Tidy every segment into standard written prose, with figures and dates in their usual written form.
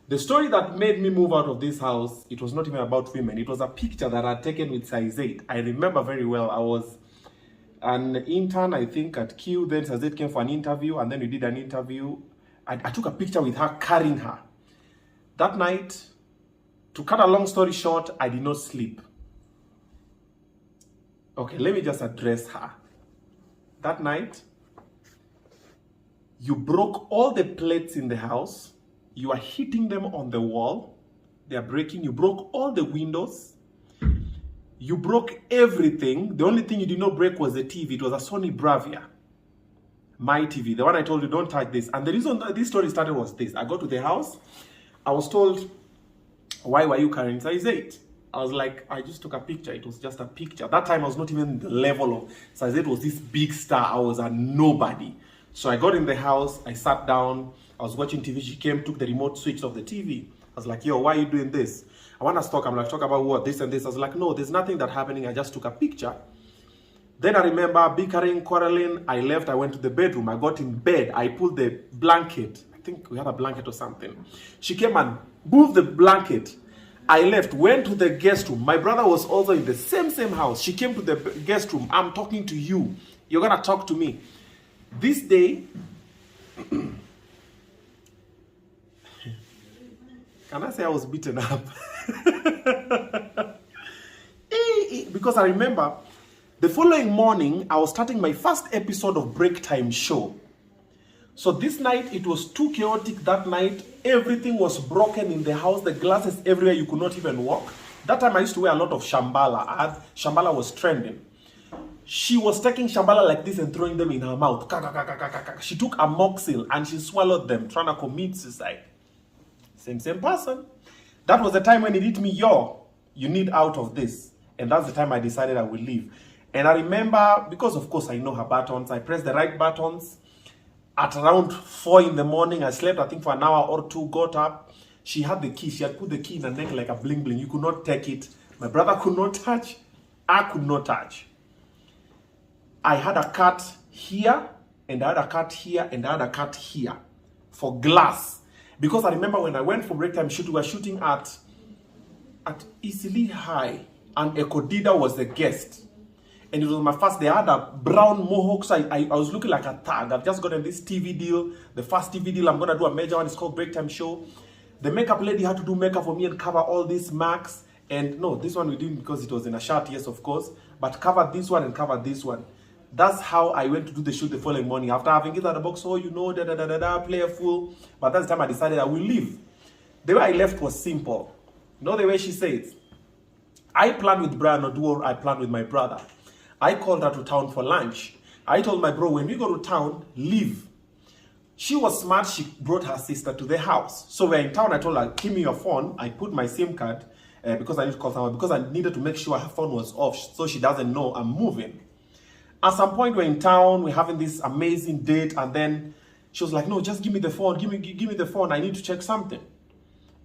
The story that made me move out of this house, it was not even about women. It was a picture that I had taken with size 8. I remember very well. I was an intern, I think, at Q. Then size 8 came for an interview, and then we did an interview. I took a picture with her, carrying her. That night, to cut a long story short, I did not sleep. Okay, let me just address her. That night, you broke all the plates in the house. You are hitting them on the wall. They are breaking. You broke all the windows. You broke everything. The only thing you did not break was the TV. It was a Sony Bravia. My TV. The one I told you, don't touch this. And the reason that this story started was this. I got to the house. I was told, why were you carrying size 8? I was like, I just took a picture. It was just a picture. That time I was not even the level of size 8 was this big star. I was a nobody. So I got in the house. I sat down. I was watching TV. She came, took the remote switch of the TV. I was like, yo, why are you doing this? I want to talk. I'm like, talk about what? This and this. I was like, no, there's nothing that happening. I just took a picture. Then I remember bickering, quarreling. I left. I went to the bedroom. I got in bed. I pulled the blanket. I think we had a blanket or something. She came and moved the blanket. I left, went to the guest room. My brother was also in the same house. She came to the guest room. I'm talking to you. You're going to talk to me. This day, can I say I was beaten up? Because I remember the following morning, I was starting my first episode of Break Time show. So this night, it was too chaotic that night. Everything was broken in the house. The glasses everywhere. You could not even walk. That time, I used to wear a lot of Shambhala. Shambhala was trending. She was taking Shambhala like this and throwing them in her mouth. She took amoxil and she swallowed them, trying to commit suicide. Same person. That was the time when it hit me, yo, you need out of this. And that's the time I decided I would leave. And I remember, because of course I know her buttons, I pressed the right buttons. At around 4 in the morning, I slept, I think for an hour or two, got up. She had the key. She had put the key in her neck like a bling bling. You could not take it. My brother could not touch. I could not touch. I had a cut here, and I had a cut here, and I had a cut here for glass. Because I remember when I went for break time shooting, we were shooting at Easily High, and Ekodida was the guest. And it was my first day. I had a brown mohawk, so I was looking like a thug. I've just gotten this TV deal, the first TV deal. I'm going to do a major one. It's called Break Time Show. The makeup lady had to do makeup for me and cover all these marks. And no, this one we didn't because it was in a shirt, yes, of course. But cover this one and cover this one. That's how I went to do the shoot the following morning. After having it at the box, oh, you know, playful. But that's the time I decided I will leave. The way I left was simple. You know the way she says, I planned with Brian Oduor, I planned with my brother. I called her to town for lunch. I told my bro, when we go to town, leave. She was smart. She brought her sister to the house. So we're in town. I told her, give me your phone. I put my SIM card because I need to call someone, because I needed to make sure her phone was off so she doesn't know I'm moving. At some point, we're in town. We're having this amazing date. And then she was like, no, just give me the phone. Give me the phone. I need to check something.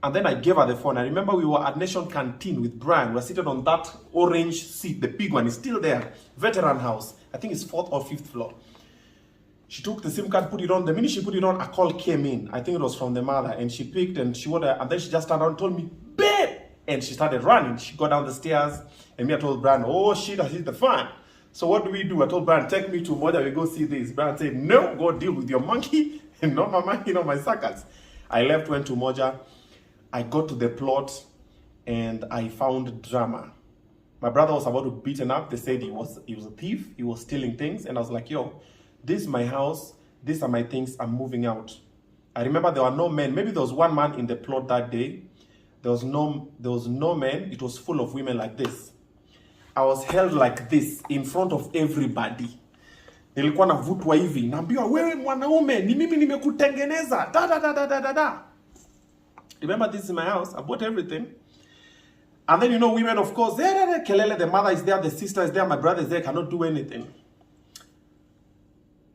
And then I gave her the phone. I remember we were at Nation Canteen with Brian. We're seated on that orange seat. The big one is still there. Veteran house. I think it's 4th or 5th floor. She took the SIM card, put it on. The minute she put it on, a call came in. I think it was from the mother. And she picked and she wanted, and then she just turned around and told me, babe! And she started running. She got down the stairs. And me, I told Brian, oh shit, I hit the fan. So what do? I told Brian, take me to Moja, we go see this. Brian said, no, go deal with your monkey. And not my monkey, not my circus. I left, went to Moja. I got to the plot and I found drama. My brother was about to be beaten up. They said he was a thief. He was stealing things. And I was like, yo, this is my house. These are my things. I'm moving out. I remember there were no men. Maybe there was one man in the plot that day. There was no men. It was full of women like this. I was held like this in front of everybody. Nilikuwa navutwa hivi. Naambiwa, wewe mwanaume, ni mimi nimekutengeneza. Da. Remember, this is my house. I bought everything. And then, you know, women, of course, kelele, the mother is there, the sister is there, my brother is there, cannot do anything.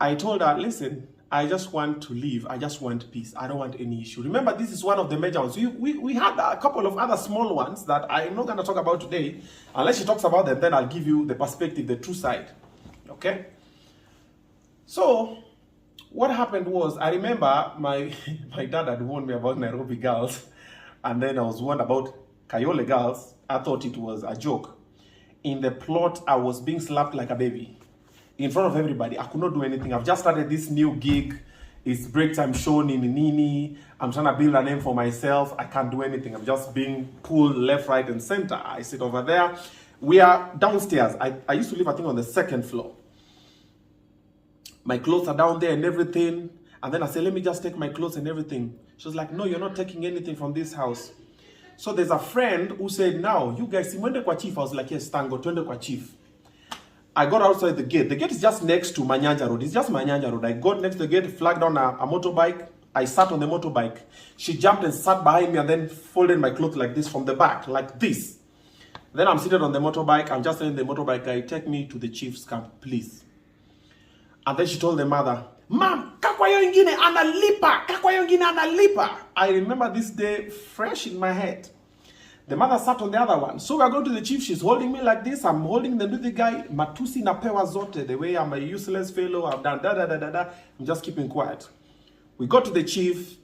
I told her, listen, I just want to leave. I just want peace. I don't want any issue. Remember, this is one of the major ones. We had a couple of other small ones that I'm not going to talk about today. Unless she talks about them, then I'll give you the perspective, the true side. Okay? So, what happened was, I remember my dad had warned me about Nairobi girls. And then I was warned about Kayole girls. I thought it was a joke. In the plot, I was being slapped like a baby in front of everybody. I could not do anything. I've just started this new gig. It's break time shown in Nini. I'm trying to build a name for myself. I can't do anything. I'm just being pulled left, right, and center. I sit over there. We are downstairs. I used to live, I think, on the second floor. My clothes are down there and everything. And then I said, let me just take my clothes and everything. She was like, no, you're not taking anything from this house. So there's a friend who said, now, you guys, mwende kwa chief. I was like, yes, tango, twende kwa chief. I got outside the gate. The gate is just next to Manyanja Road. It's just Manyanja Road. I got next to the gate, flagged down a motorbike. I sat on the motorbike. She jumped and sat behind me and then folded my clothes like this from the back, like this. Then I'm seated on the motorbike. I'm just telling the motorbike guy, take me to the chief's camp, please. And then she told the mother, Mom, kakwa yo ingine analipa. Kakwa yo ingine analipa. I remember this day fresh in my head. The mother sat on the other one. So we're going to the chief. She's holding me like this. I'm holding the little guy. Matusi na pewa zote. The way I'm a useless fellow. I've done da. I'm just keeping quiet. We got to the chief.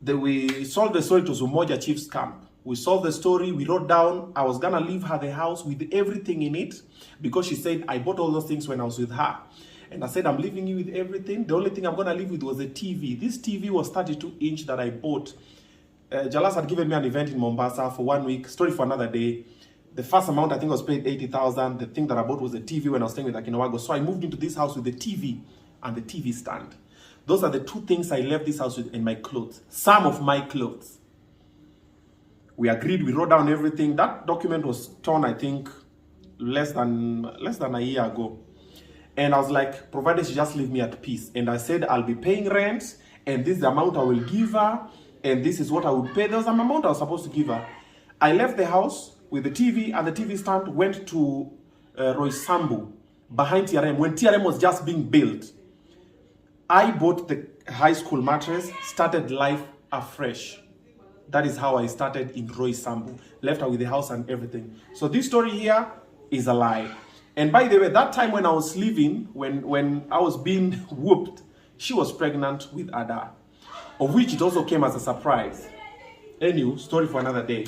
We solved the story to Umoja Chief's camp. We solved the story. We wrote down. I was going to leave her the house with everything in it. Because she said, I bought all those things when I was with her. And I said, I'm leaving you with everything. The only thing I'm going to leave with was a TV. This TV was 32-inch that I bought. Jalas had given me an event in Mombasa for 1 week. Story for another day. The first amount I think was paid 80,000. The thing that I bought was a TV when I was staying with Akinawago. So I moved into this house with the TV and the TV stand. Those are the two things I left this house with and my clothes. Some of my clothes. We agreed. We wrote down everything. That document was torn, I think, less than a year ago. And I was like, provided she just leave me at peace. And I said, I'll be paying rent. And this is the amount I will give her. And this is what I would pay. There was an amount I was supposed to give her. I left the house with the TV and the TV stand, went to Roysambu behind TRM when TRM was just being built. I bought the high school mattress, started life afresh. That is how I started in Roysambu. Left her with the house and everything. So this story here is a lie. And by the way, that time when I was leaving, when I was being whooped, she was pregnant with Ada, of which it also came as a surprise. Anyway, story for another day.